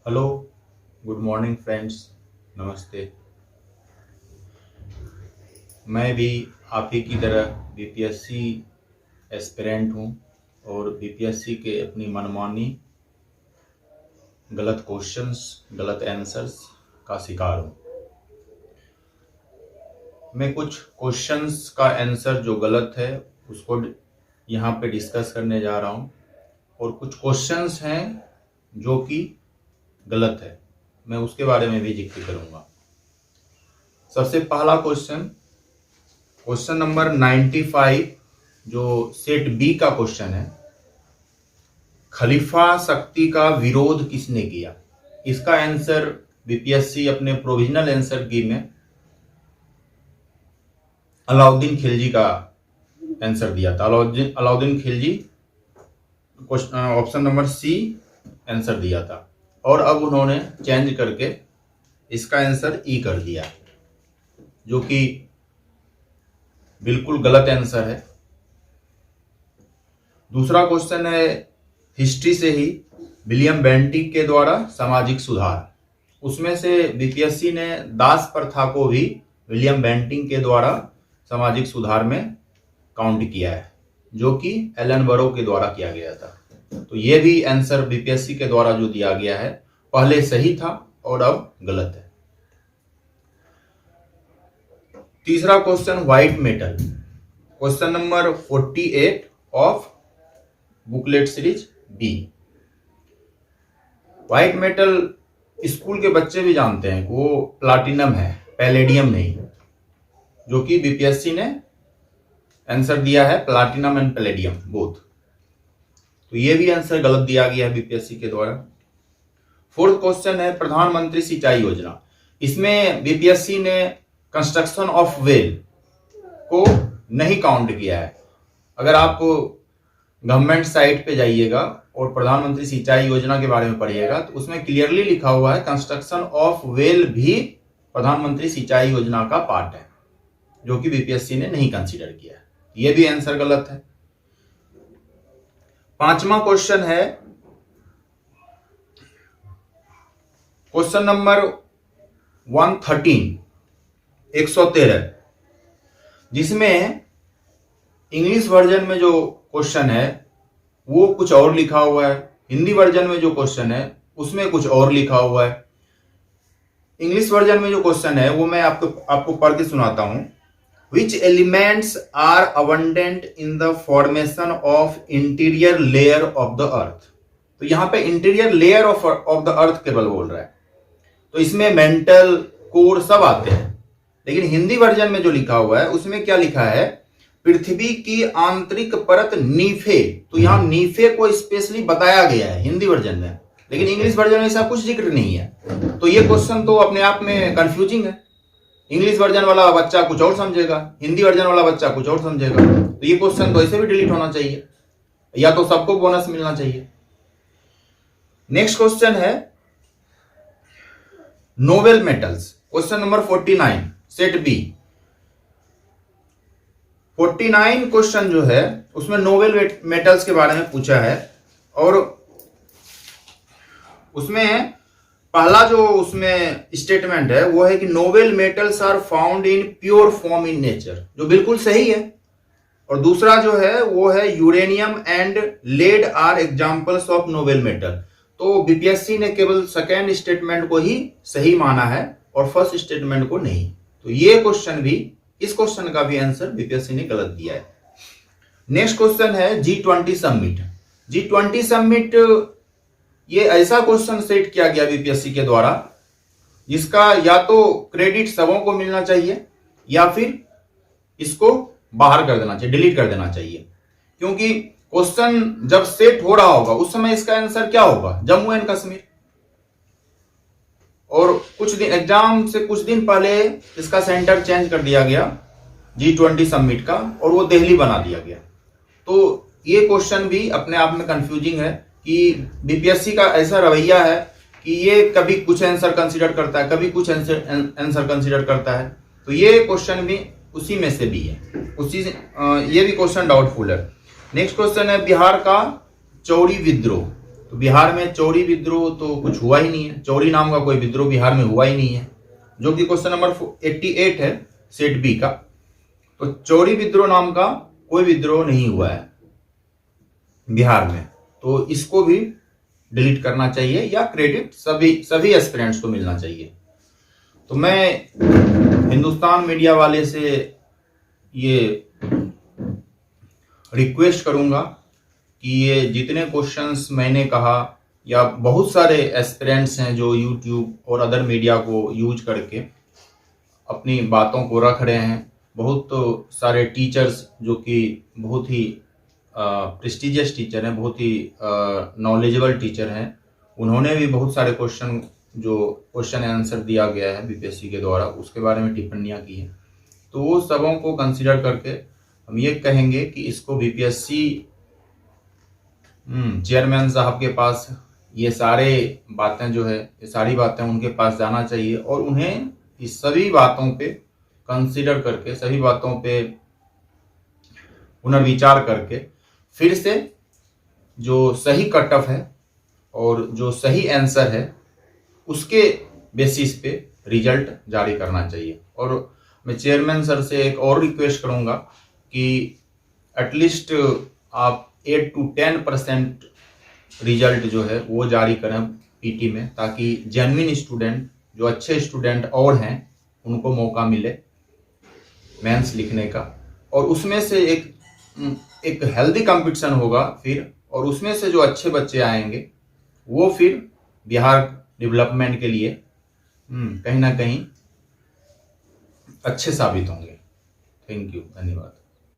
Hello, good morning friends. नमस्ते। मैं भी आप ही की तरह बीपीएससी एस्पिरेंट हूँ और बीपीएससी के अपनी मनमानी गलत क्वेश्चंस, गलत आंसर्स का शिकार हूँ। मैं कुछ क्वेश्चंस का आंसर जो गलत है उसको यहाँ पे डिस्कस करने जा रहा हूँ और कुछ क्वेश्चंस हैं जो कि गलत है, मैं उसके बारे में भी जिक्र करूँगा। सबसे पहला क्वेश्चन नंबर 95 जो सेट बी का क्वेश्चन है, खलीफा शक्ति का विरोध किसने किया? इसका आंसर बीपीएससी अपने प्रोविजनल आंसर की में अलाउद्दीन खिलजी का आंसर दिया था। Alauddin Khilji option number C answer दिया था और अब उन्होंने चेंज करके इसका आंसर ई कर दिया, जो कि बिल्कुल गलत आंसर है। दूसरा क्वेश्चन है हिस्ट्री से ही, विलियम बेंटिक के द्वारा सामाजिक सुधार। उसमें से बीपीएससी ने दास प्रथा को भी विलियम बेंटिक के द्वारा सामाजिक सुधार में काउंट किया है, जो कि एलन बरो के द्वारा किया गया था। तो ये भी आंसर बीपीएससी के द्वारा जो दिया गया है पहले सही था और अब गलत है। तीसरा question white metal, question number 48 of booklet series B. White metal school के बच्चे भी जानते हैं कि वो प्लाटिनम है, पैलेडियम नहीं, जो कि बीपीएससी ने आंसर दिया है प्लाटिनम एंड पैलेडियम बोथ। तो ये भी आंसर गलत दिया गया है बीपीएससी के द्वारा। फोर्थ क्वेश्चन है प्रधानमंत्री सिंचाई योजना। इसमें बीपीएससी ने कंस्ट्रक्शन ऑफ वेल को नहीं काउंट किया है। अगर आप गवर्नमेंट साइट पे जाइएगा और प्रधानमंत्री सिंचाई योजना के बारे में पढ़िएगा तो उसमें क्लियरली लिखा हुआ है कंस्ट्रक्शन ऑफ वेल भी प्रधानमंत्री सिंचाई योजना का पार्ट है, जो कि बीपीएससी ने नहीं कंसीडर किया है। यह भी आंसर गलत है। पांचवा क्वेश्चन है क्वेश्चन नंबर 113, जिसमें इंग्लिश वर्जन में जो क्वेश्चन है वो कुछ और लिखा हुआ है, हिंदी वर्जन में जो क्वेश्चन है उसमें कुछ और लिखा हुआ है। इंग्लिश वर्जन में जो क्वेश्चन है वो मैं आपको पढ़ के सुनाता हूं। Which elements are abundant in the formation of interior layer of the earth? तो यहां पे interior layer of the earth केवल बोल रहा है, तो इसमें मेंटल कोर सब आते हैं। लेकिन हिंदी वर्जन में जो लिखा हुआ है उसमें क्या लिखा है, पृथ्वी की आंतरिक परत नीफे। तो यहां नीफे को स्पेशली बताया गया है हिंदी वर्जन में, लेकिन इंग्लिश वर्जन में ऐसा कुछ जिक्र नहीं है। तो ये क्वेश्चन तो अपने आप में कंफ्यूजिंग है। इंग्लिश वर्जन वाला बच्चा कुछ और समझेगा, हिंदी वर्जन वाला बच्चा कुछ और समझेगा। तो ये क्वेश्चन तो ऐसे भी डिलीट होना चाहिए, या तो सबको बोनस मिलना चाहिए। नेक्स्ट क्वेश्चन है noble metals, question number 49 set B. 49 question जो है उसमें नोबेल मेटल्स के बारे में पूछा है और उसमें पहला जो उसमें स्टेटमेंट है वो है कि noble metals are found in pure form in nature, जो बिल्कुल सही है। और दूसरा जो है वो है uranium and lead are examples of noble metal. तो बीपीएससी ने केवल सेकेंड स्टेटमेंट को ही सही माना है और फर्स्ट स्टेटमेंट को नहीं। तो ये क्वेश्चन भी, इस क्वेश्चन का भी आंसर बीपीएससी ने गलत दिया है। नेक्स्ट क्वेश्चन है G20 समिट। G20 समिट ये ऐसा क्वेश्चन सेट किया गया बीपीएससी के द्वारा जिसका या तो क्रेडिट सबों को मिलना चाहिए या फिर इसको बाहर कर देना चाहिए, डिलीट कर देना चाहिए। क्योंकि क्वेश्चन जब सेट हो रहा होगा उस समय इसका आंसर क्या होगा, जम्मू एंड कश्मीर। और कुछ दिन एग्जाम से कुछ दिन पहले इसका सेंटर चेंज कर दिया गया G20 समिट का और वो दिल्ली बना दिया गया। तो ये क्वेश्चन भी अपने आप में कंफ्यूजिंग है कि बीपीएससी का ऐसा रवैया है कि ये कभी कुछ आंसर कंसीडर करता है, कभी कुछ आंसर कंसीडर करता है। तो ये क्वेश्चन भी उसी में से भी है, ये भी क्वेश्चन डाउटफुल है। नेक्स्ट क्वेश्चन है बिहार का चौरी विद्रोह। तो बिहार में चौरी विद्रोह तो कुछ हुआ ही नहीं है, चौरी नाम का कोई विद्रोह बिहार में हुआ ही नहीं है, जो कि क्वेश्चन नंबर 88 है सेट बी का। तो चौरी विद्रोह नाम का कोई विद्रोह नहीं हुआ है बिहार में, तो इसको भी डिलीट करना चाहिए या क्रेडिट सभी एस्पिरेंट्स को मिलना चाहिए। तो मैं हिंदुस्तान मीडिया वाले से ये रिक्वेस्ट करूंगा कि ये जितने क्वेश्चंस मैंने कहा, या बहुत सारे एस्पिरेंट्स हैं जो यूट्यूब और अदर मीडिया को यूज करके अपनी बातों को रख रहे हैं, बहुत सारे टीचर्स जो कि बहुत ही प्रेस्टिजियस टीचर हैं, बहुत ही नॉलेजेबल टीचर हैं, उन्होंने भी बहुत सारे क्वेश्चन आंसर दिया गया है बीपीएससी के द्वारा, उसके बारे में टिप्पणियां की हैं। तो वो सबों को कंसीडर करके हम ये कहेंगे कि इसको बीपीएससी चेयरमैन साहब के पास ये सारे बातें जो है, ये सारी बातें उनके पास जाना चाहिए और उन्हें इस सभी बातों पे कंसीडर करके, सभी बातों पे पुनर्विचार करके फिर से जो सही कट ऑफ है और जो सही आंसर है उसके बेसिस पे रिजल्ट जारी करना चाहिए। और मैं चेयरमैन सर से एक और रिक्वेस्ट करूंगा कि एटलीस्ट आप 8 to 10% रिजल्ट जो है वो जारी करें पीटी में, ताकि जेन्युइन स्टूडेंट, जो अच्छे स्टूडेंट और हैं, उनको मौका मिले मेंस लिखने का, और उसमें से एक हेल्दी कंपटीशन होगा फिर, और उसमें से जो अच्छे बच्चे आएंगे वो फिर बिहार डेवलपमेंट के लिए कहीं ना कहीं अच्छे साबित होंगे। थैंक यू, धन्यवाद।